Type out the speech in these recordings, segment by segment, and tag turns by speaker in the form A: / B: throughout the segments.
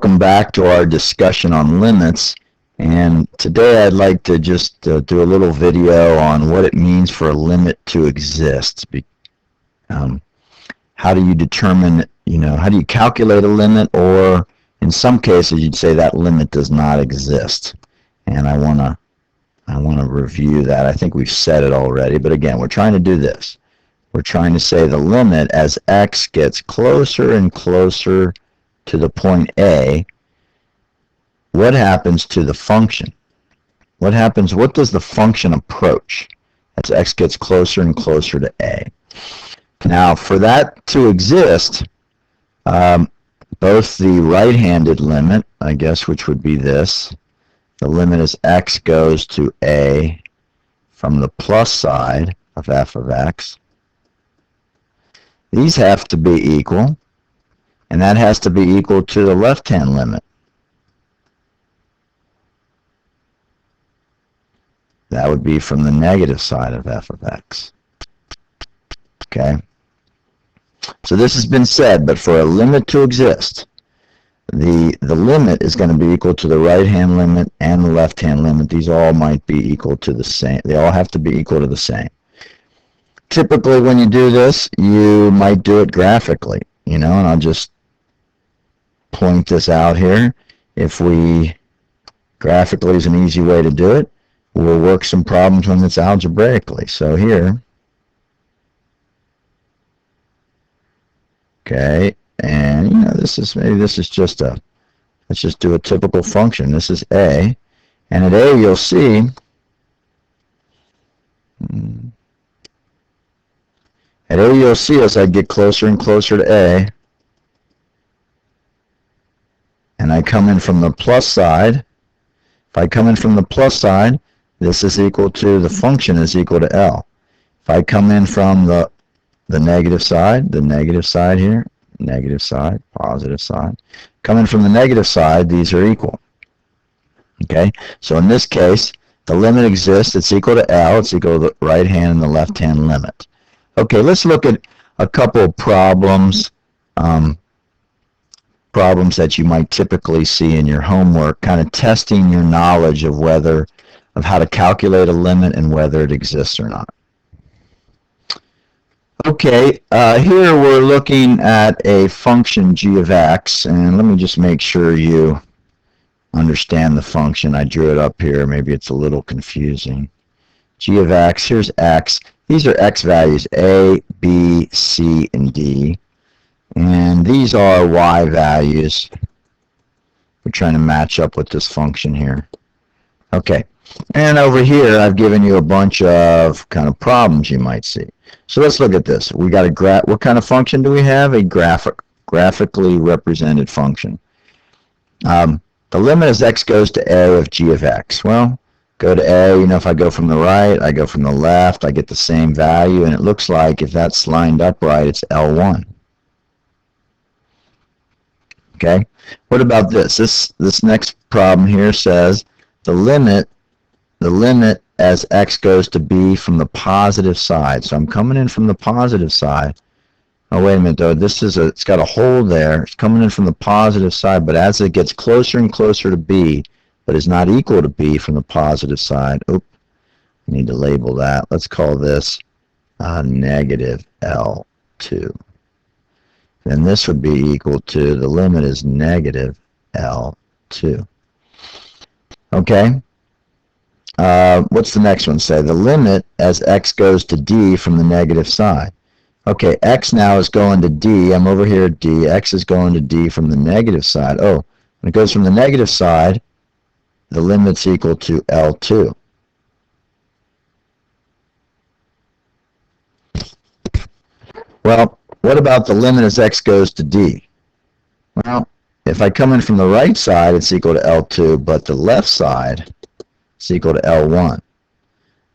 A: welcome back to our discussion on limits. And today I'd like to just do a little video on what it means for a limit to exist. How do you determine, how do you calculate a limit, or in some cases you'd say that limit does not exist. And I want to review that. I think we've said it already, but again, we're trying to do this. We're trying to say the limit as x gets closer and closer to the point A, what happens to the function? What does the function approach as x gets closer and closer to A? Now, for that to exist, both the right-handed limit, I guess, which would be this, the limit as x goes to A from the plus side of f of x, these have to be equal, and that has to be equal to the left-hand limit. That would be from the negative side of f of x. Okay? So this has been said, but for a limit to exist, the limit is going to be equal to the right-hand limit and the left-hand limit. These all might be equal to the same. They all have to be equal to the same. Typically, when you do this, you might do it graphically, and I'll just point this out here. Graphically is an easy way to do it. We'll work some problems when it's algebraically. So here, okay, and this is just let's just do a typical function. This is A, and at A you'll see as I get closer and closer to A, and I come in from the plus side. If I come in from the plus side, this is equal to, the function is equal to L. If I come in from the negative side here, negative side, positive side, coming from the negative side, these are equal. Okay, so in this case, the limit exists, it's equal to L, it's equal to the right hand and the left hand limit. Okay, let's look at a couple of problems that you might typically see in your homework, kind of testing your knowledge of how to calculate a limit and whether it exists or not. Okay, here we're looking at a function g of x, and let me just make sure you understand the function. I drew it up here, maybe it's a little confusing. G of x, here's x. These are x values, a, b, c, and d. And these are y values. We're trying to match up with this function here. Okay, and over here I've given you a bunch of kind of problems you might see. So let's look at this. We got what kind of function do we have? A graphically represented function. The limit as x goes to A of g of x. Well, go to A, if I go from the right, I go from the left, I get the same value, and it looks like if that's lined up right, it's L1. Okay, what about this? This next problem here says the limit as x goes to b from the positive side. So I'm coming in from the positive side. Oh, wait a minute though, it's got a hole there. It's coming in from the positive side, but as it gets closer and closer to b, but is not equal to b from the positive side. Oop, I need to label that. Let's call this negative L2. Then this would be equal to, the limit is negative L2. Okay? What's the next one say? The limit as x goes to d from the negative side. Okay, x now is going to d. I'm over here at d. X is going to d from the negative side. Oh, when it goes from the negative side, the limit's equal to L2. Well, what about the limit as x goes to d? Well, if I come in from the right side, it's equal to L2, but the left side is equal to L1.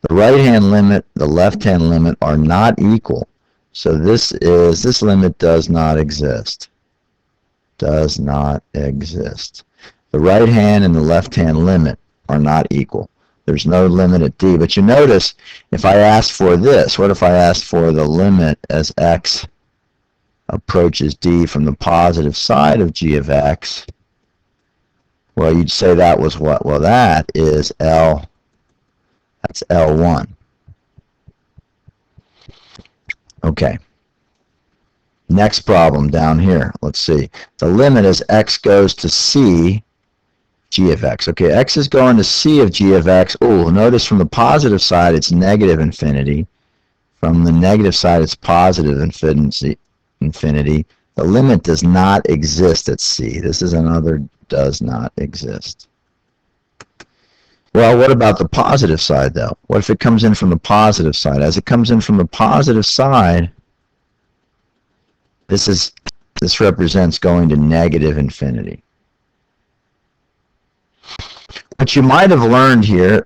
A: The right-hand limit, the left-hand limit are not equal. So this limit does not exist. Does not exist. The right-hand and the left-hand limit are not equal. There's no limit at d. But you notice, if I asked for this, what if I asked for the limit as x approaches d from the positive side of g of x? Well, you'd say that was what? Well, that is that's L1. Okay. Next problem down here. Let's see. The limit as x goes to c g of x. Okay, x is going to c of g of x. Oh, notice from the positive side it's negative infinity. From the negative side it's positive infinity. The limit does not exist at c. This is another does not exist. Well, what about the positive side, though? What if it comes in from the positive side? As it comes in from the positive side, this represents going to negative infinity. What you might have learned here,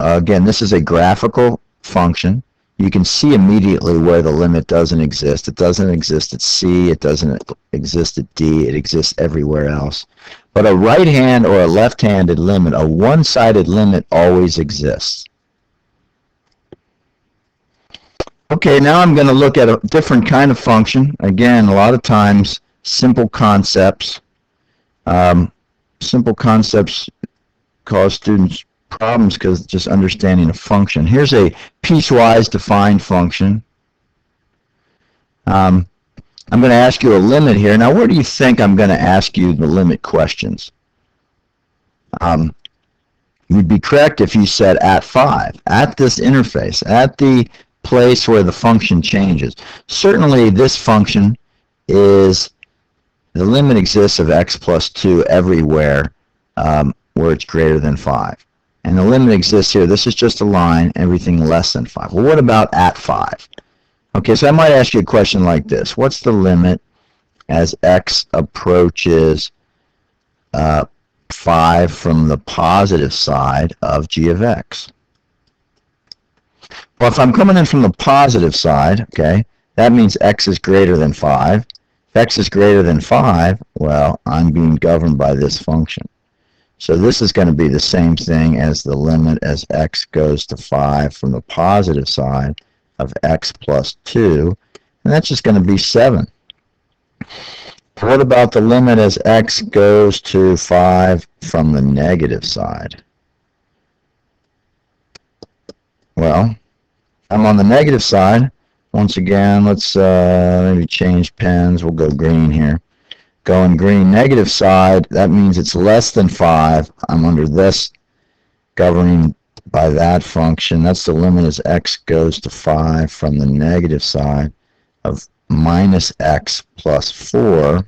A: again, this is a graphical function. You can see immediately where the limit doesn't exist. It doesn't exist at c, it doesn't exist at d, it exists everywhere else. But a right-hand or a left-handed limit, a one-sided limit, always exists. Okay, now I'm going to look at a different kind of function. Again, a lot of times, simple concepts. Simple concepts cause students problems because just understanding a function. Here's a piecewise defined function. I'm going to ask you a limit here. Now, where do you think I'm going to ask you the limit questions? You'd be correct if you said at 5, at this interface, at the place where the function changes. Certainly, this function is, the limit exists of x plus 2 everywhere where it's greater than 5. And the limit exists here. This is just a line, everything less than 5. Well, what about at 5? Okay, so I might ask you a question like this. What's the limit as x approaches 5 from the positive side of g of x? Well, if I'm coming in from the positive side, okay, that means x is greater than 5. If x is greater than 5, well, I'm being governed by this function. So this is going to be the same thing as the limit as x goes to 5 from the positive side of x plus 2, and that's just going to be 7. What about the limit as x goes to 5 from the negative side? Well, I'm on the negative side. Once again, let's maybe change pens. We'll go green here. Going green, negative side, that means it's less than 5. I'm under this, governing by that function. That's the limit as x goes to 5 from the negative side of minus x plus 4.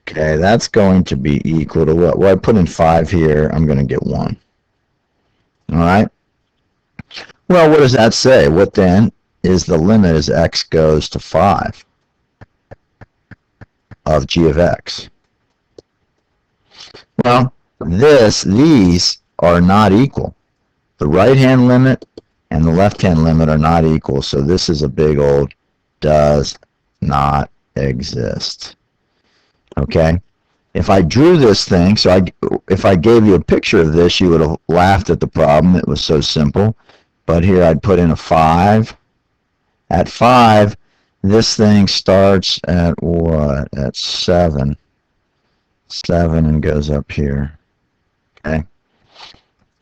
A: Okay, that's going to be equal to what? Well, I put in 5 here. I'm going to get 1. All right? Well, what does that say? What then is the limit as x goes to 5 of g of x? Well, these are not equal. The right-hand limit and the left-hand limit are not equal, so this is a big old does not exist. Okay? If I drew this thing, if I gave you a picture of this, you would have laughed at the problem. It was so simple. But here I'd put in a 5. At 5, this thing starts at what? At 7. 7 and goes up here. Okay?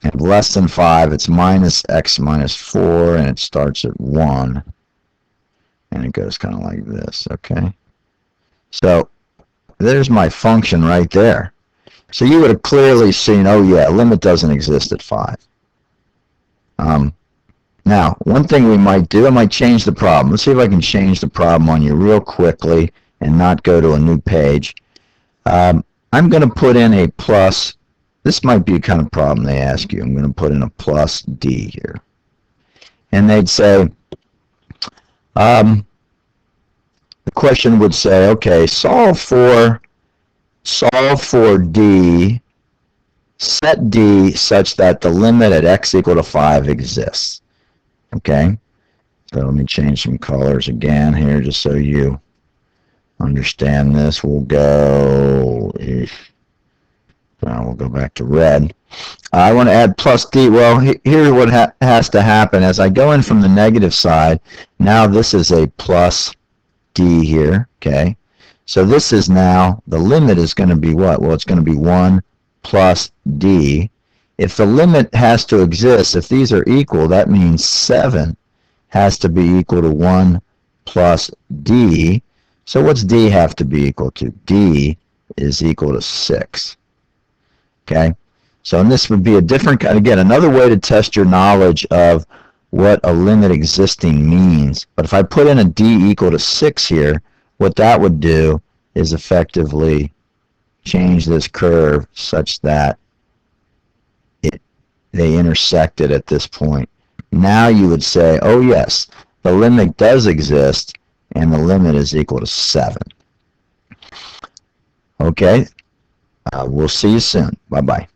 A: And less than 5, it's minus x minus 4, and it starts at 1. And it goes kind of like this, okay? So there's my function right there. So you would have clearly seen, oh yeah, limit doesn't exist at 5. Now, one thing we might do, I might change the problem. Let's see if I can change the problem on you real quickly and not go to a new page. I'm going to put in a plus. This might be a kind of problem they ask you. I'm going to put in a plus d here. And they'd say, the question would say, okay, solve for d, set d such that the limit at x equal to 5 exists. Okay, so let me change some colors again here just so you understand this. We'll go back to red. I want to add plus d. Well, here's what has to happen. As I go in from the negative side, now this is a plus d here, okay? So this is now, the limit is going to be what? Well, it's going to be 1 plus d. If the limit has to exist, if these are equal, that means 7 has to be equal to 1 plus d. So what's d have to be equal to? D is equal to 6. Okay? So and this would be a different, again, another way to test your knowledge of what a limit existing means. But if I put in a d equal to 6 here, what that would do is effectively change this curve such that they intersected at this point. Now you would say, oh yes, the limit does exist, and the limit is equal to 7. Okay? We'll see you soon. Bye-bye.